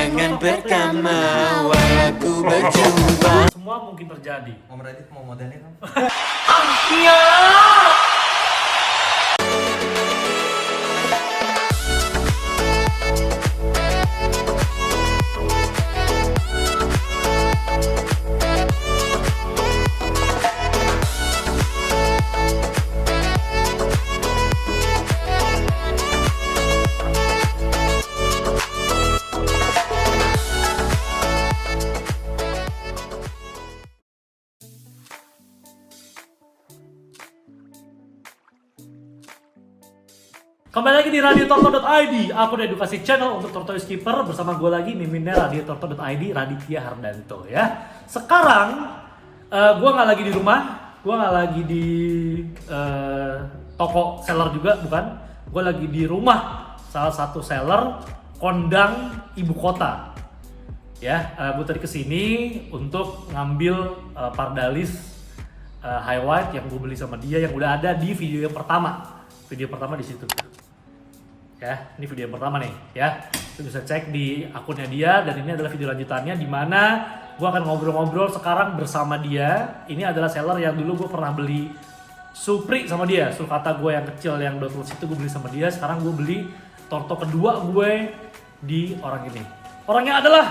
Pandangan pertama walau berjumpa. Semua mungkin terjadi. Om Radit mau modelin om? Kembali lagi di radiotorto.id, akun edukasi channel untuk Tortoise Keeper. Bersama gue lagi, miminnya radiotorto.id, Raditya Hardanto ya. Sekarang, gue gak lagi di rumah, gue gak lagi di toko seller juga, bukan. Gue lagi di rumah salah satu seller kondang ibu kota. Ya, gue tadi kesini untuk ngambil Pardalis High White yang gue beli sama dia, yang udah ada di video yang pertama. Video pertama di situ. Ya, ini video yang pertama nih, ya. Lu bisa cek di akunnya dia, dan ini adalah video lanjutannya di mana gua akan ngobrol-ngobrol sekarang bersama dia. Ini adalah seller yang dulu gue pernah beli Supri sama dia, sulcata gue yang kecil yang dot itu gue beli sama dia. Sekarang gue beli torto kedua gue di orang ini. Orangnya adalah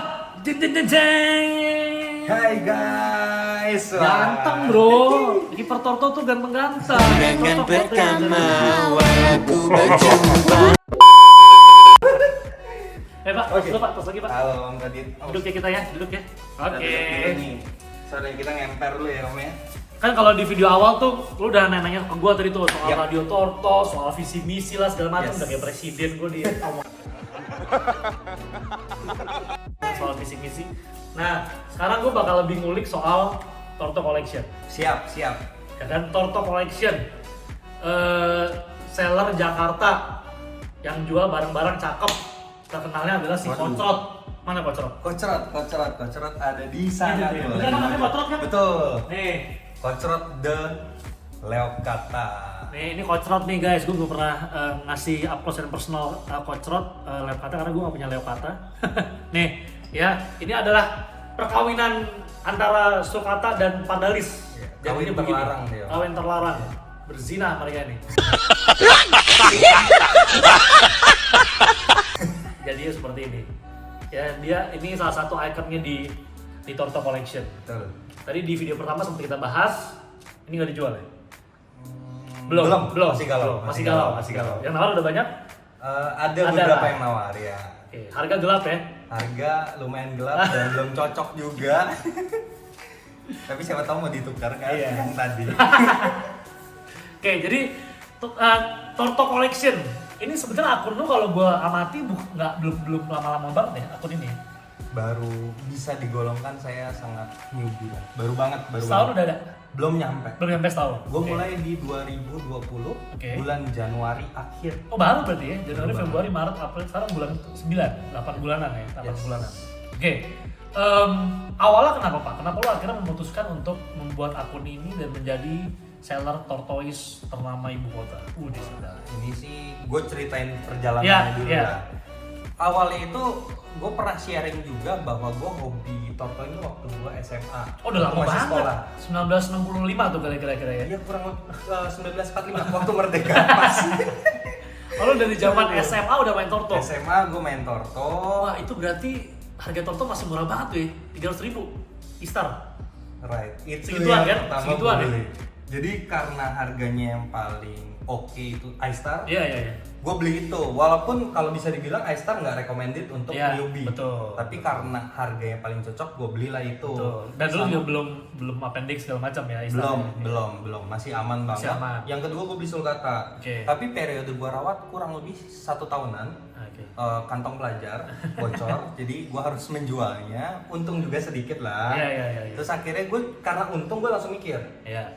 jeng jeng jeng jeng. Hai guys. Ganteng bro, kiper torto tuh ganteng-ganteng. Pandangan pertama walau berjumpa. Pak, Oke. Pak, terus lagi Pak. Halo Om Radit. Duduk ya kita ya, duduk ya. Oke. Nih, sorry kita ngemper dulu ya Om ya. Kan kalau di video awal tuh lu udah nanya ke gua tadi tuh soal Yap. radio Torto, soal visi misi lah segala macam, Yes. udah kayak presiden gua di ngomong. Soal visi misi. Nah, sekarang gua bakal lebih ngulik soal Torto Collection. Siap, siap. Ya kan, Torto Collection. Seller Jakarta yang jual barang-barang cakep. Terkenalnya adalah si Waduh. Kocrot. Mana Kocrot? Kocrot ada di sana Ini, tuh. bener namanya Kocrot kan? Betul. Nih, Kocrot the Leokata. nih ini Kocrot nih guys, gue belum pernah ngasih up close and personal Kocrot Leokata karena gue gak punya Leokata. Nih, ya ini adalah perkawinan antara sulcata dan Pardalis. Ya, kawin Jadinya begini. terlarang dia. Kawin terlarang, berzina mereka nih. Jadinya seperti ini. Ya dia ini salah satu ikonnya di Torto Collection. Betul. Tadi di video pertama sempat kita bahas, ini nggak dijual ya? Belum. Masih galau. Yang nawar udah banyak? Ada Ada beberapa lah. yang nawar ya. Oke, harga gelap ya? Harga lumayan gelap dan belum cocok juga. Tapi siapa tahu mau ditukar kan Iya. yang tadi. Oke, jadi Torto Collection ini sebenarnya akun lu kalau gua amati belum lama-lama banget ya akun ini. Baru bisa digolongkan saya sangat newbie lah. Baru banget. Setahun udah ada? Belum nyampe. Belum sampai setahun. Gue Oke. mulai di 2020 Oke. bulan Januari akhir. Oh baru berarti ya? Januari, Baru. Februari, Maret, April, sekarang bulan 9, 8 bulanan ya? 8 Yes. bulanan. Oke. Awalnya kenapa Pak? Kenapa lo akhirnya memutuskan untuk membuat akun ini dan menjadi seller tortoise ternama ibu kota? Di sana. Ini sih gue ceritain perjalanannya Iya, dulu iya. ya. Awalnya itu gue pernah sharing juga bahwa gue hobi torto ini waktu gue SMA. Oh udah lama Waktu masih banget. sekolah. 1965 tuh kira-kira ya? Iya kurang lebih 1945 waktu merdeka masih. Oh lo dari zaman SMA udah main torto? SMA gue main torto. Wah itu berarti harga torto masih murah banget tuh ya? 300.000 Istar? Right. Itu Segituan yang kan? pertama Segituan gue ya? beli. Jadi karena harganya yang paling oke itu iStar. Iya. Gue beli itu, walaupun kalau bisa dibilang iStar nggak recommended untuk Iya, newbie. betul. Tapi karena harganya paling cocok, gue belilah itu. Betul. Dan dulu Sama- juga belum appendix segala macam ya Istar? belum, masih aman banget. Masih aman. Yang kedua gue beli sulcata. Oke. Tapi periode gue rawat kurang lebih 1 tahunan. Oke. Kantong pelajar bocor, jadi gue harus menjualnya. Untung juga sedikit lah. Iya. Terus akhirnya gue karena untung gue langsung mikir, Iya.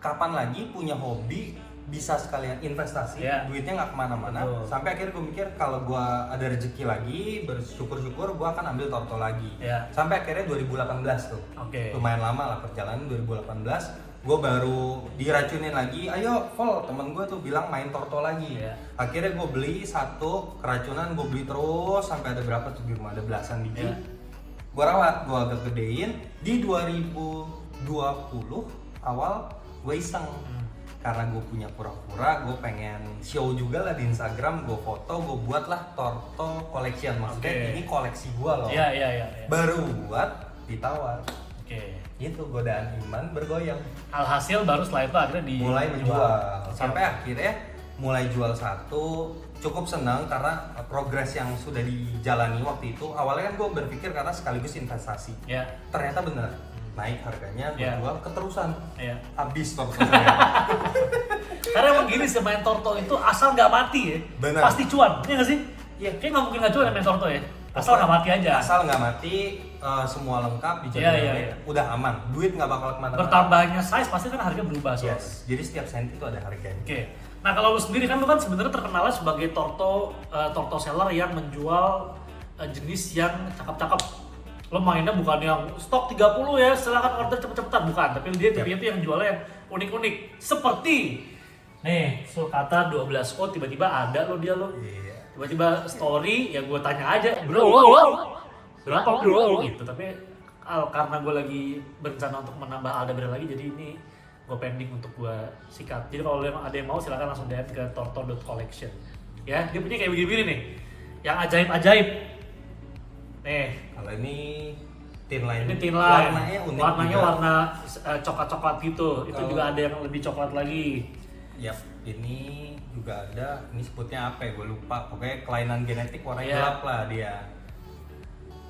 kapan lagi punya hobi bisa sekalian investasi, Iya. duitnya nggak kemana-mana. Betul. Sampai akhirnya gue mikir kalau gue ada rezeki lagi, bersyukur-syukur gue akan ambil torto lagi. Iya. Sampai akhirnya 2018 tuh, Oke. lumayan lama lah perjalanan 2018. gue baru diracunin lagi, ayo Vol, temen gue tuh bilang main Torto lagi. Iya. Akhirnya gue beli satu keracunan, gue beli terus sampai ada berapa tuh di rumah, ada belasan biji. Iya. Gue rawat, gue agak gedein. Di 2020 awal gue iseng, karena gue punya pura-pura, gue pengen show juga lah di Instagram, gue foto, gue buat lah Torto Collection, maksudnya Oke. ini koleksi gue loh. Iya. Baru buat ditawar. Oke. Itu godaan iman bergoyang. Alhasil baru setelah itu akhirnya Mulai menjual. Oke. Sampai akhirnya mulai jual satu, cukup senang karena progres yang sudah dijalani waktu itu. Awalnya kan gue berpikir karena sekaligus investasi. Ya. Ternyata bener, naik harganya, gue Ya. jual keterusan. Iya. Habis Torto saya. Karena emang gini sih, main Torto itu asal nggak mati ya, Benar. pasti cuan, iya nggak sih? Iya. Kayaknya nggak mungkin nggak cuan ya main Torto ya, asal nggak mati aja. Asal nggak mati, semua lengkap Iya, dijadikan iya, duit, iya. udah aman. Duit nggak bakal kemana-mana. Bertambahnya size pasti kan harga berubah soalnya. Yes. Jadi setiap senti itu ada harganya. Oke. Nah kalau lu sendiri kan lu kan sebenarnya terkenalnya sebagai Torto seller yang menjual jenis yang cakep-cakep. Lo mainnya bukan yang stok 30 ya, silakan order cepet-cepetan, bukan. Tapi dia Yap. itu yang jualnya yang unik-unik. Seperti nih, sulcata 12O tiba-tiba ada lo dia lo. Iya. Tiba-tiba story, ya gue tanya aja, bro, berapa bro? Gitu. Tapi karena gue lagi berencana untuk menambah Aldabra lagi, jadi ini gue pending untuk gue sikat. Jadi kalau ada yang mau silakan langsung DM ke torto.collection. Ya, dia punya kayak begini nih, yang ajaib-ajaib. Nih, Kalau ini tin line. ini tin line. Warnanya unik. Warnanya juga. warna coklat-coklat gitu. Itu Kalau- juga ada yang lebih coklat lagi. Yap, ini juga ada. Ini sebutnya apa ya? Gue lupa. Pokoknya kelainan genetik warna Iya. gelap lah dia.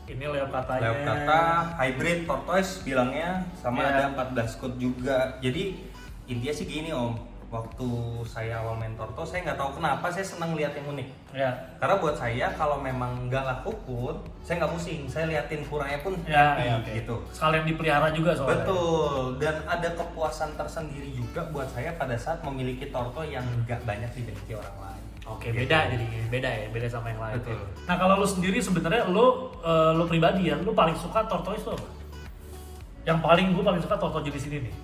Ini Leopardanya. Leopkata hybrid tortoise bilangnya, sama Iya. ada 14 coat juga. Jadi intinya sih gini Om. Waktu saya awal main Torto, saya nggak tahu kenapa saya senang lihat yang unik. Ya. Karena buat saya kalau memang nggak laku pun, saya nggak pusing. Saya liatin kurangnya pun Ya, happy ya, oke. gitu. Sekalian dipelihara juga soalnya. Betul, dan ada kepuasan tersendiri juga buat saya pada saat memiliki Torto yang nggak banyak dimiliki orang lain. Oke, Gitu. beda jadi beda ya, beda sama yang lain. Betul. Nah, kalau lu sendiri sebenarnya lu pribadi ya, lu paling suka tortoise itu apa? Yang paling gue paling suka tortoise jenis ini nih.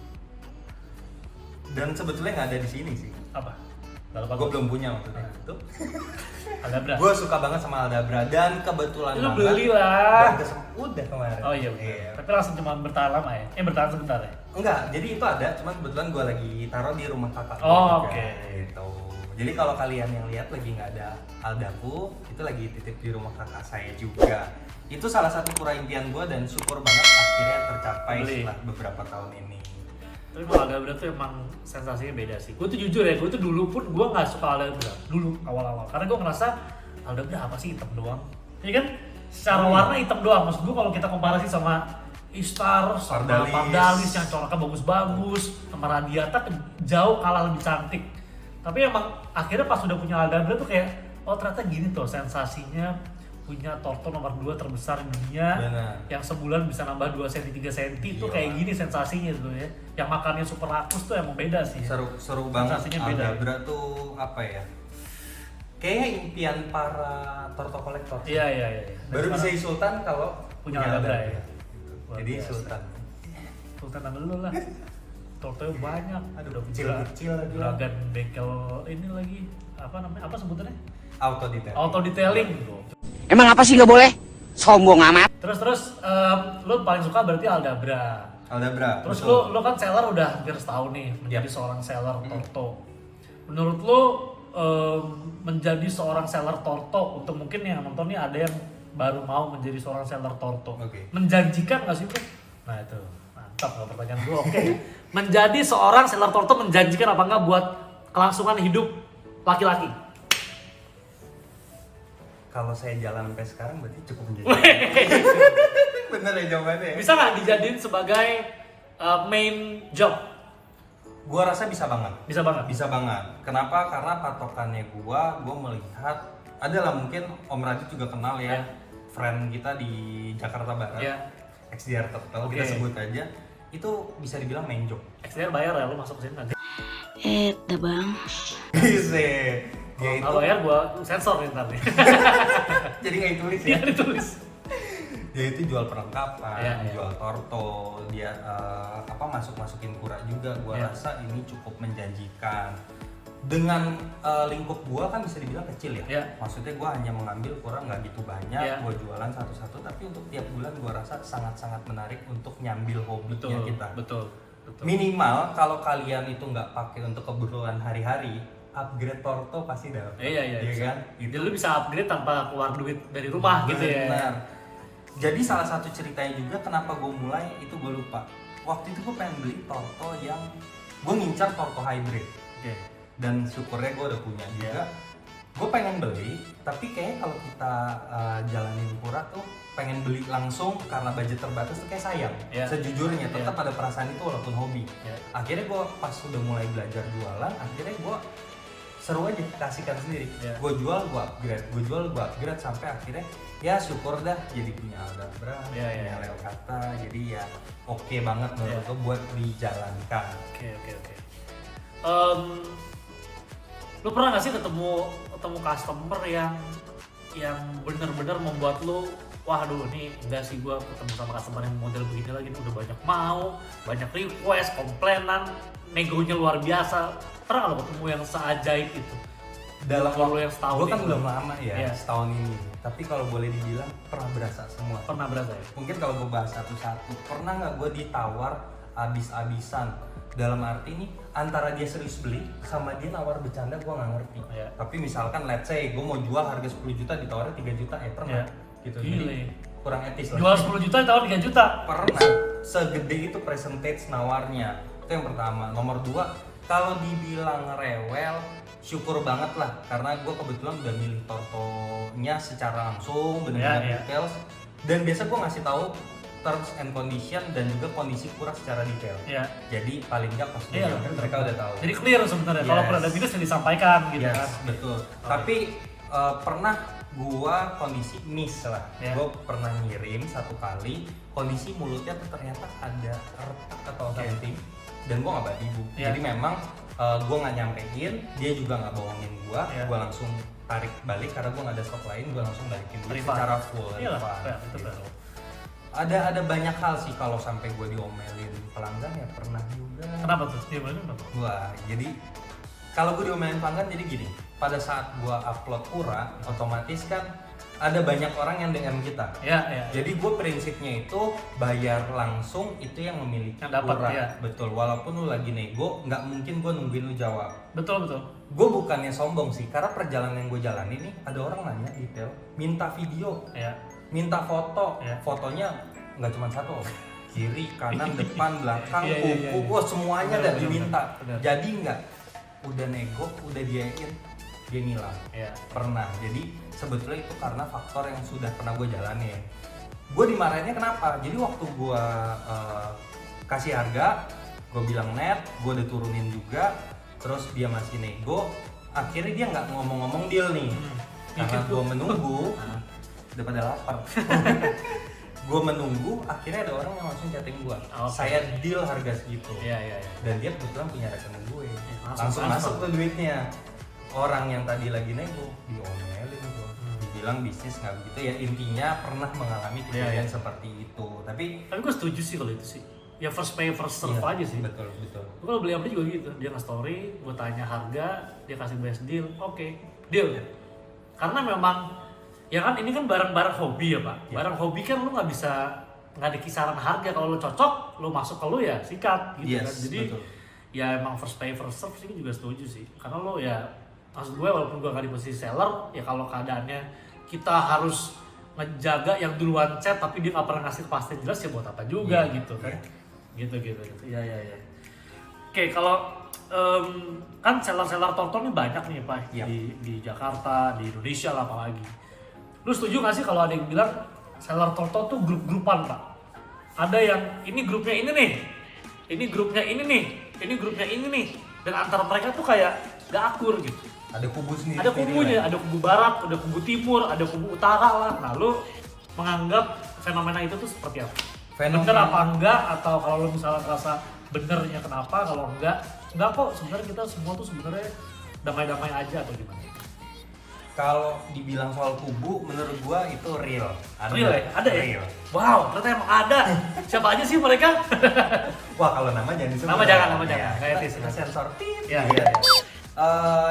Dan sebetulnya nggak ada di sini sih. Apa? Gak lupa Gue belum punya maksudnya itu. Aldabra. Gue suka banget sama Aldabra dan kebetulan Lu banget. beli lah. Udah kemarin. Oh iya, betul. Tapi langsung cuma bertahan lama ya? Bertahan sebentar ya? Enggak, jadi itu ada, cuman kebetulan gue lagi taruh di rumah kakak. Oh, gua juga, oke. Gitu. Jadi kalau kalian yang lihat lagi nggak ada Aldaku, itu lagi titip di rumah kakak saya juga. Itu salah satu pura impian gue dan syukur banget akhirnya tercapai Beli. setelah beberapa tahun ini. Tapi kalau Aldabra tuh emang sensasinya beda sih. Gue tuh jujur ya, gue tuh dulu pun gue nggak suka Aldabra dulu awal-awal. Karena gue ngerasa Aldabra apa sih, hitam doang. Iya kan? Secara warna hitam doang. Maksud gue kalau kita komparasi sama Istar, sama Pardalis yang coraknya bagus-bagus, sama Radiata jauh kalah lebih cantik. Tapi emang akhirnya pas udah punya Aldabra tuh kayak, oh ternyata gini tuh sensasinya punya Torto nomor 2 terbesar di dunia. Benar. Yang sebulan bisa nambah 2 cm 3 cm tuh Iya. kayak gini sensasinya tuh ya. Yang makannya super rakus tuh emang beda sih. Seru banget. Sensasinya beda. Aldabra tuh apa ya? Kayaknya impian para Torto kolektor. Iya. Dan Baru bisa sekarang Sultan kalau punya Aldabra ya. Luar Jadi biasa. Sultan. Sultan sama lu lah. Torto banyak. Aduh, Udah kecil-kecil lagi. juragan bengkel ini lagi. Apa namanya? Apa sebutannya? Auto detail. Auto detailing. Emang apa sih nggak boleh? Sombong amat. Terus lu paling suka berarti Aldabra. Aldabra. Terus betul. lu kan seller udah hampir setahun nih menjadi Yap. seorang seller Torto. Menurut lu menjadi seorang seller Torto, untuk mungkin yang nonton nih ada yang baru mau menjadi seorang seller Torto. Oke. Menjanjikan nggak sih Bro? Nah itu mantap lah pertanyaan gua. Oke. Menjadi seorang seller Torto menjanjikan apa enggak buat kelangsungan hidup laki-laki? Kalau saya jalan sampai sekarang berarti cukup menjadi. Bener ya jawabannya. Bisa nggak dijadiin sebagai main job? Gua rasa bisa banget. Bisa banget. Bisa banget. Kenapa? Karena patokannya gua melihat adalah mungkin Om Radit juga kenal ya, Ya. friend kita di Jakarta Barat, Ya. XDR Turtle Oke. kita sebut aja, itu bisa dibilang main job. XDR bayar ya, lu masuk ke sini nanti. Dah bang. Bisa. Dia itu Kalau bayar gua sensor nih ntar nih. jadi nggak tulis ya. Iya ditulis. Dia itu jual perlengkapan, Iya, iya. jual torto, dia masukin kura juga. Gua Iya. rasa ini cukup menjanjikan. Dengan lingkup gua kan bisa dibilang kecil ya. Iya. Maksudnya gua hanya mengambil kura nggak gitu banyak, Iya. gua jualan satu-satu. Tapi untuk tiap bulan gua rasa sangat-sangat menarik untuk nyambil hobinya kita. Betul. Minimal kalau kalian itu nggak pakai untuk kebutuhan hari-hari, upgrade torto pasti dapat. Iya. kan? Jadi lu bisa upgrade tanpa keluar duit dari rumah gitu ya. Benar. Jadi salah satu ceritanya juga kenapa gue mulai itu gue lupa. Waktu itu gue pengen beli torto yang gue ngincar torto hybrid. Oke. Dan syukurnya gue udah punya juga. Gue pengen beli, tapi kayaknya kalau kita jalanin kura tuh pengen beli langsung karena budget terbatas tuh kayak sayang. Iya. Sejujurnya tetap ada perasaan itu walaupun hobi. Iya. Akhirnya gue pas udah mulai belajar jualan, akhirnya gue seru aja kasihkan sendiri. Iya. Gue jual, gue upgrade sampai akhirnya ya syukur dah jadi punya Aldabra, Iya. punya Leokata, jadi ya oke banget menurut Iya. gue buat dijalankan. Oke. Lu pernah nggak sih ketemu customer yang benar-benar membuat lu, waduh ini enggak sih, gua ketemu sama customer yang model begini lagi udah banyak request, komplainan, negonya luar biasa. Pernah nggak lu ketemu yang seajaib itu? Dalam Kalau lu yang setahun gue kan itu. belum lama ya, Iya. setahun ini. Tapi kalau boleh dibilang pernah berasa semua. Pernah berasa ya? Mungkin kalau gue bahas satu-satu, pernah nggak gue ditawar abis-abisan? Dalam arti nih antara dia serius beli sama dia nawar bercanda, gue nggak ngerti. Iya. Tapi misalkan let's say gue mau jual harga 10 juta ditawarin 3 juta, pernah. Iya. Gitu. Gile. Jadi kurang etis lah. Jual 10 juta ditawar 3 juta. Pernah segede itu percentage nawarnya. Itu yang pertama. Nomor 2, kalau dibilang rewel, syukur banget lah karena gue kebetulan udah milih tortonya secara langsung, benar-benar Iya. details. Dan biasa gue ngasih tahu terms and condition dan juga kondisi kura secara detail. Iya. Jadi paling nggak pas Iya, jual, mereka udah tahu. Jadi clear sebenarnya. Kalau Yes. pernah ada minus yang disampaikan gitu Yes, kan. betul. Tapi pernah gua kondisi miss lah. Yeah. Gua pernah ngirim satu kali kondisi mulutnya tuh ternyata ada retak atau something dan gua nggak badibu. Yeah. Jadi memang gua nggak nyampein, dia juga nggak bohongin gua. Yeah. Gua langsung tarik balik karena gua nggak ada stok lain, gua langsung balikin duit Refund. secara full. Iya lah, refund, fair, itu gitu. fair. Ada banyak hal sih kalau sampai gua diomelin pelanggan ya pernah juga. Kenapa tuh? Dia bilang kenapa? Wah, jadi kalau gue diomelin pelanggan jadi gini, pada saat gue upload kura, otomatis kan ada banyak orang yang DM kita. Iya. Jadi gue prinsipnya itu bayar langsung itu yang memiliki Yang dapat, kura. iya. Betul, walaupun lu lagi nego, nggak mungkin gue nungguin lu jawab. Betul. Gue bukannya sombong sih, karena perjalanan yang gue jalani nih, ada orang nanya detail, minta video, Iya. minta foto, Iya. fotonya nggak cuma satu, kiri, kanan, depan, belakang, Iya, kuku, iya. wah semuanya Benar, dah benar, diminta. benar. Jadi nggak, udah nego, udah diain, dia ngilang. Iya. Pernah. Jadi sebetulnya itu karena faktor yang sudah pernah gue jalanin. Gue dimarahinnya kenapa? Jadi waktu gue kasih harga, gue bilang net, gue udah turunin juga, terus dia masih nego, akhirnya dia nggak ngomong-ngomong deal nih. Karena gue menunggu, udah pada lapar. Gue menunggu, akhirnya ada orang yang langsung chatting gue. Oke. Saya deal harga segitu. Iya. Dan dia kebetulan punya rekening gue. langsung Langsung masuk transfer. tuh duitnya. Orang yang tadi lagi nego diomelin gue. Dibilang bisnis nggak begitu ya, intinya pernah mengalami kejadian Iya. seperti itu. Tapi Tapi gue setuju sih kalau itu sih. Ya first pay first serve iya, aja sih. betul. Gue kalau beli apa juga gitu. Dia nge-story, gue tanya harga, dia kasih best deal, oke, deal. Karena memang ya kan ini kan barang-barang hobi ya Pak. Iya. Barang hobi kan lu nggak ada kisaran harga. Kalau lu cocok, lu masuk ke lu ya sikat gitu Yes, kan. Jadi betul. ya emang first pay first serve sih gue juga setuju sih. Karena lu ya maksud gue walaupun gue nggak di posisi seller, ya kalau keadaannya kita harus ngejaga yang duluan chat tapi dia nggak pernah ngasih kepastian jelas ya buat apa juga Iya, gitu kan. iya. Gitu. Ya. Oke, kalau kan seller-seller torto ini banyak nih Pak Iya. di Jakarta, di Indonesia lah apalagi. Lu setuju nggak sih kalau ada yang bilang seller torto tuh grup-grupan Pak? Ada yang ini grupnya ini nih, ini grupnya ini nih, ini grupnya ini nih, dan antara mereka tuh kayak gak akur gitu. ada kubu sendiri. Ada kubunya, ada kubu barat, ada kubu timur, ada kubu utara lah. Nah, lu menganggap fenomena itu tuh seperti apa? Bener apa enggak? Atau kalau lu misalnya ngerasa benernya kenapa? Kalau enggak kok sebenarnya kita semua tuh sebenarnya damai-damai aja atau gimana? Kalau dibilang soal kubu, menurut gua itu real. Real ya? Ada ya? Real. Wow, ternyata emang ada. Siapa aja sih mereka? Wah, kalau nama jangan disebut. Nama jangan. Ya, Nggak etis. kita sensor. Iya.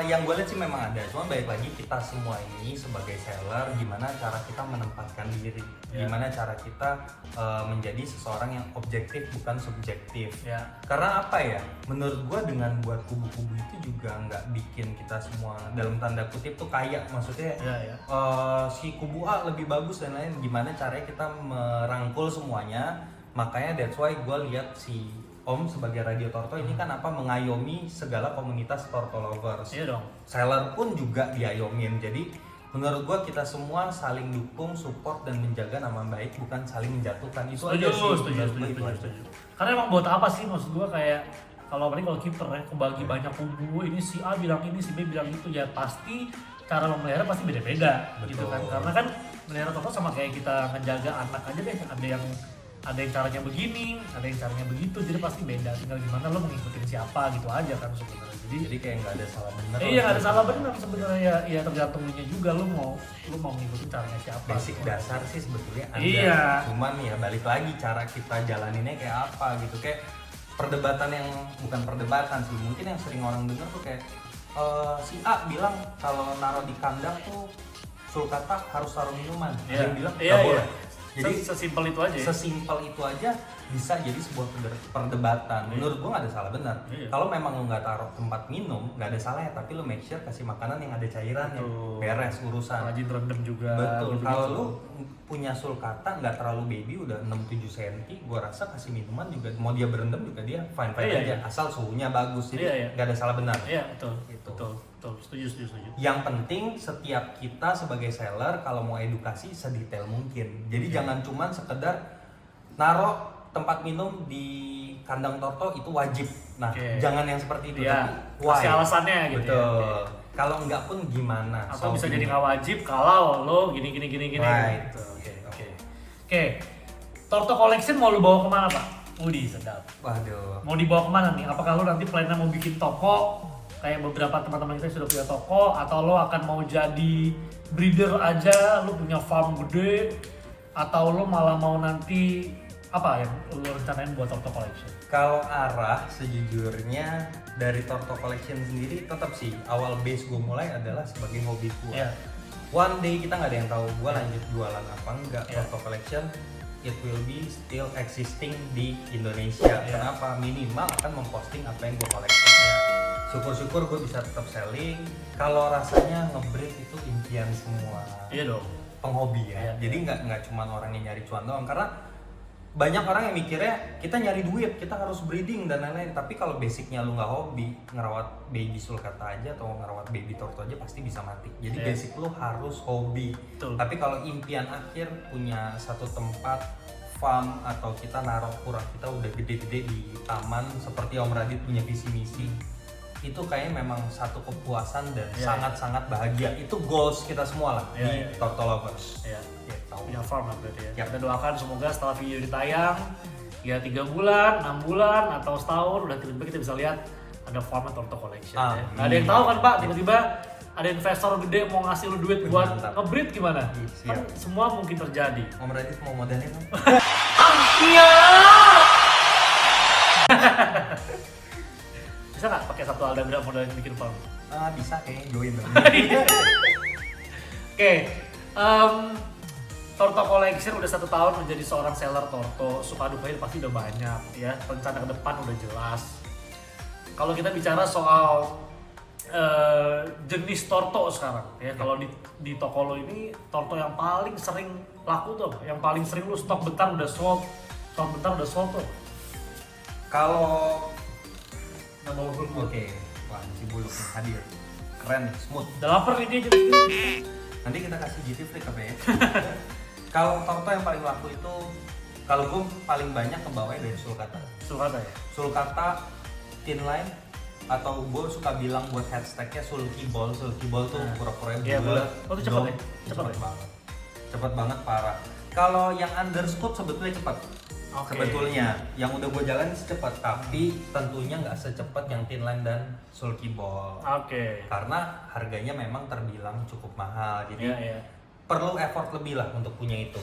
Yang gue lihat sih memang ada, cuma balik lagi kita semua ini sebagai seller, gimana cara kita menempatkan diri, gimana cara kita menjadi seseorang yang objektif bukan subjektif. Karena apa ya, menurut gue dengan buat kubu-kubu itu juga nggak bikin kita semua dalam tanda kutip tuh kaya, maksudnya si kubu A lebih bagus dan lain, gimana caranya kita merangkul semuanya. Makanya that's why gue lihat si Om sebagai Radio Torto ini kan mengayomi segala komunitas Torto lovers. Iya dong. Seller pun juga diayomin. Jadi menurut gua kita semua saling dukung, support dan menjaga nama baik, bukan saling menjatuhkan. Itu aja sih. Setuju. Karena emang buat apa sih, maksud gua kayak kalau kiper ya kebagi banyak kubu, ini si A bilang ini, si B bilang itu, ya pasti cara memelihara pasti beda-beda gitu kan. Karena kan melihara Torto sama kayak kita ngejaga anak aja deh, ada yang caranya begini, ada yang caranya begitu, jadi pasti beda. Tinggal gimana lo mengikutin siapa gitu aja kan sebenarnya. Jadi kayak nggak ada salah benar. Iya, nggak ada salah benar sebenarnya, ya tergantungnya juga lo mau ngikutin caranya siapa. Basic gitu. dasar sih sebetulnya ada. Iya. Cuman ya balik lagi cara kita jalaninnya kayak apa gitu. Kayak perdebatan yang bukan perdebatan sih, mungkin yang sering orang dengar tuh kayak si A bilang kalau naruh di kandang tuh sulcata harus taruh minuman. Ada yang bilang nggak boleh. Jadi sesimpel itu aja ya? Sesimpel itu aja bisa jadi sebuah perdebatan. Menurut gua nggak ada salah benar. Kalau memang lo nggak taruh tempat minum, nggak ada salahnya. Tapi lo make sure kasih makanan yang ada cairannya. Beres urusan. Rajin rendam juga. Betul. Kalau lo punya sulcata nggak terlalu baby, udah 6-7 cm, gua rasa kasih minuman juga, mau dia berendam juga dia fine aja. Asal suhunya bagus. Jadi nggak ada salah benar. Iya, betul. Setuju. Yang penting setiap kita sebagai seller kalau mau edukasi sedetail mungkin. Jadi jangan cuman sekedar naruh tempat minum di kandang Torto itu wajib. Nah, jangan yang seperti itu. Kasih alasannya gitu. Betul. Kalau enggak pun gimana? Atau bisa jadi nggak wajib kalau lo gini. Right. Oke. Torto Collection mau lo bawa kemana, Pak? Sedap. Waduh. Mau dibawa kemana nih? Apakah lo nanti plannya mau bikin toko? Kayak beberapa teman-teman kita sudah punya toko, atau lo akan mau jadi breeder aja, lo punya farm gede, atau lo malah mau nanti apa yang lo rencanain buat Torto Collection? Kalau arah sejujurnya dari Torto Collection sendiri tetap sih awal base gue mulai adalah sebagai hobi gue. One day kita nggak ada yang tahu gue lanjut jualan apa enggak. Torto Collection it will be still existing di Indonesia. Kenapa? Minimal akan memposting apa yang gue koleksi. Syukur-syukur gue bisa tetap selling. Kalau rasanya nge-breed itu impian semua. Iya dong. Penghobi ya. Jadi nggak cuma orang yang nyari cuan doang. Karena banyak orang yang mikirnya kita nyari duit, kita harus breeding dan lain-lain. Tapi kalau basicnya lu nggak hobi, ngerawat baby sulcata aja atau ngerawat baby torto aja pasti bisa mati. Jadi basic lu harus hobi. Tapi kalau impian akhir punya satu tempat farm atau kita naruh kura kita udah gede-gede di taman seperti Om Radit punya visi misi, itu kayaknya memang satu kepuasan dan sangat-sangat bahagia. Itu goals kita semua lah di Torto Lovers. Punya farm lah berarti ya. Kita doakan semoga setelah video ditayang ya 3 bulan, 6 bulan atau setahun udah tiba-tiba kita bisa lihat ada farm Torto Collection. Nggak ada yang tahu kan Pak, tiba-tiba ada investor gede mau ngasih lu duit buat nge-breed gimana? Kan semua mungkin terjadi. Om Radit mau modalnya kan? Iya. Bisa nggak pakai satu Aldabra modal yang bikin farm? Bisa kayaknya join dong. Oke, Torto Collection udah 1 tahun menjadi seorang seller Torto. Suka dukanya pasti udah banyak ya. Rencana ke depan udah jelas. Kalau kita bicara soal jenis Torto sekarang ya, kalau di toko lo ini Torto yang paling sering laku tuh, yang paling sering lo stok bentar udah sold tuh. Kalau nama oke, wah si Buluk nih hadir, keren, smooth. Udah lapar nih dia. Nanti kita kasih GT Flick apa ya? Kalau Torto yang paling laku itu, kalau gue paling banyak kebawanya dari sulcata. Sulcata ya? Sulcata, thin line, atau gue suka bilang buat headstacknya sulky ball tuh pura-pura bulat. Oh itu cepet ya? Cepet banget parah. Kalau yang underscope sebetulnya cepat. Oke. Sebetulnya yang udah gue jalan secepat, tapi tentunya nggak secepat yang thin line dan sulky ball. Oke. Karena harganya memang terbilang cukup mahal, jadi Iya. perlu effort lebih lah untuk punya itu.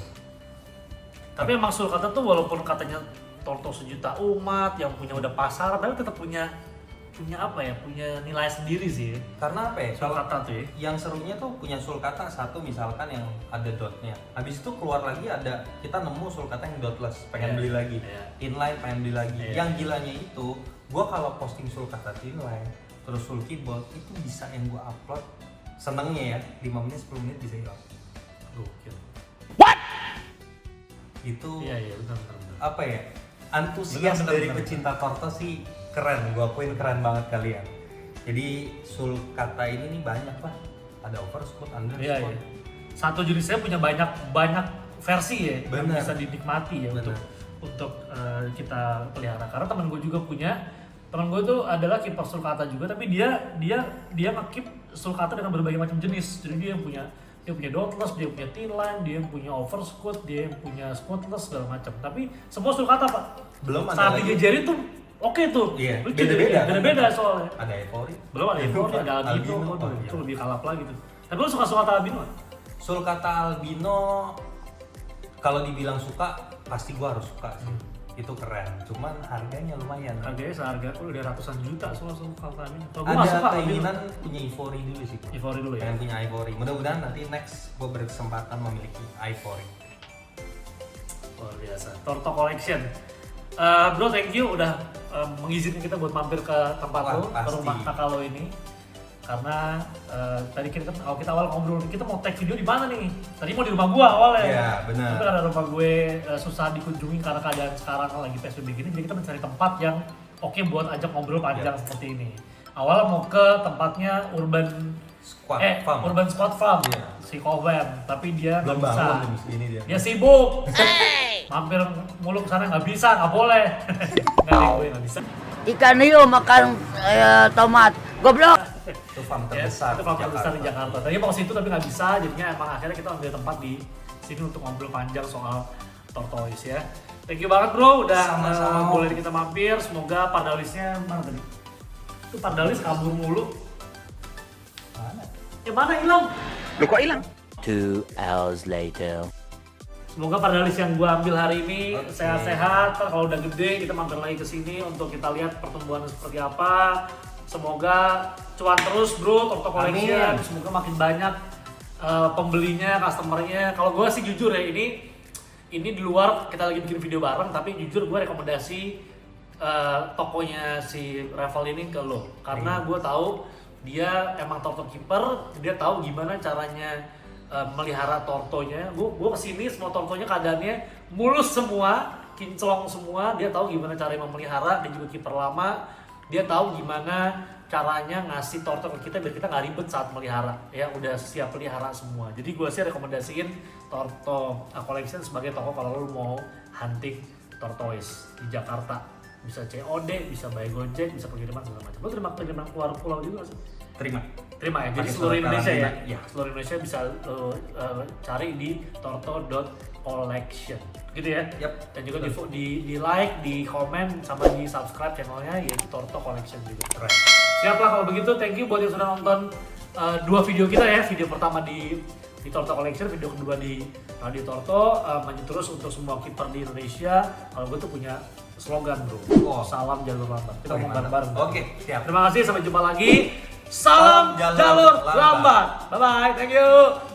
Tapi emang sulcata tuh walaupun katanya Torto sejuta umat yang punya udah pasar, tapi tetap punya apa ya? Punya nilai sendiri sih. Karena apa ya? Kalau Sulcata tuh ya. yang serunya tuh punya sulcata satu misalkan yang ada dotnya. Habis itu keluar lagi ada kita nemu sulcata yang dotless, pengen Iya. beli lagi. Iya. Inline pengen beli lagi. Iya. Yang gilanya itu, gua kalau posting sulcata inline terus sulky ball itu bisa yang gua upload senengnya ya 5 menit 10 menit bisa hilang. Gokil. Itu Iya benar. apa ya? Antusias Benar. dari pecinta torto sih keren, gua akuin keren banget kalian. Jadi sulcata ini nih banyak lah. Ada overscoot, Iya. underscoot. Satu jenisnya punya banyak versi ya yang Benar. bisa dinikmati ya Benar. untuk kita pelihara. Karena teman gue juga punya, teman gue itu adalah keeper sulcata juga, tapi dia nge-keep sulcata dengan berbagai macam jenis. Jadi dia punya dotless, dia punya thin line, dia punya overscoot, dia punya scootless segala macam. Tapi semua sulcata pak. Belum ada saat lagi. dijejerin tuh oke tuh. Iya, Lucu beda-beda. beda soalnya. Ada Ivory. Belum ada Ivory, ada albino, Albino, waduh, oh iya. itu lebih kalap lagi tuh. Tapi lu suka sulcata albino nggak? Sulcata albino kalau dibilang suka pasti gua harus suka sih. Itu keren. Cuman harganya lumayan. Harganya seharga udah ratusan juta soal sulcata albino. Kalau gua nggak Ada suka albino. keinginan punya Ivory dulu sih. gua. Ivory dulu ya. Pengen punya Ivory. Mudah-mudahan nanti next gua berkesempatan memiliki Ivory. Luar biasa. Torto Collection. Bro, thank you udah mengizinkan kita buat mampir ke tempat Wah, lo, ke pasti. rumah kakak lo ini. Karena tadi kita awal ngobrol kita mau take video di mana nih? Tadi mau di rumah gua awalnya. Iya, benar. Tapi karena rumah gue susah dikunjungi karena keadaan sekarang lagi PSBB gini, jadi kita mencari tempat yang oke buat ajak ngobrol panjang Iya. seperti ini. Awalnya mau ke tempatnya Urban Squad Farm, Iya. si Kowen, tapi dia nggak Belum bisa. bangun jam segini dia. Dia sibuk. Mampir mulu ke sana nggak bisa, nggak boleh. Nggak deh, gue nggak bisa. Ikan hiu makan tomat. Goblok. Itu farm Ya, terbesar. itu farm terbesar di Jakarta. Tadi mau ke situ tapi nggak bisa, jadinya emang akhirnya kita ambil tempat di sini untuk ngobrol panjang soal tortoise ya. Thank you banget bro, udah Sama-sama. boleh kita mampir. Semoga pardalisnya mana tadi? Itu pardalis kabur mulu. Mana? Ya mana hilang? Lu kok hilang? 2 hours later. Semoga pardalis yang gua ambil hari ini Oke. sehat-sehat. Ntar kalau udah gede kita mampir lagi ke sini untuk kita lihat pertumbuhannya seperti apa. Semoga cuan terus bro, Torto Collection. Amin. Semoga makin banyak pembelinya, customernya. Kalau gua sih jujur ya ini di luar kita lagi bikin video bareng, tapi jujur gua rekomendasi tokonya si Revel ini ke lo, karena gua tahu dia emang torto keeper, dia tahu gimana caranya melihara tortonya. Gua kesini semua tortonya keadaannya mulus semua, kinclong semua. Dia tahu gimana caranya memelihara. Dia juga kiper lama. Dia tahu gimana caranya ngasih torto ke kita biar kita nggak ribet saat melihara. Ya udah siap pelihara semua. Jadi gue sih rekomendasiin Torto Collection sebagai toko kalau lo mau hunting tortoise di Jakarta. Bisa COD, bisa by Gojek, bisa pengiriman segala macam. Lo terima pengiriman keluar pulau juga nggak sih? Terima. Terima ya, jadi Pakai seluruh surat Indonesia ya? karantina. Ya, seluruh Indonesia bisa cari di torto.collection gitu ya? Yap. Dan juga di like, di komen, sama di subscribe channelnya yaitu Torto Collection juga. Keren. Siap lah kalau begitu, thank you buat yang sudah nonton dua video kita ya. Video pertama di Torto Collection, video kedua di Radio Torto. Maju terus untuk semua kiper di Indonesia. Kalau gue tuh punya slogan bro, Oh. salam jalur lambat. Kita mau Mantap. bareng-bareng. Oke, siap. Terima kasih, sampai jumpa lagi. Salam Salam jalur jalur lambat. lambat. Bye bye, thank you.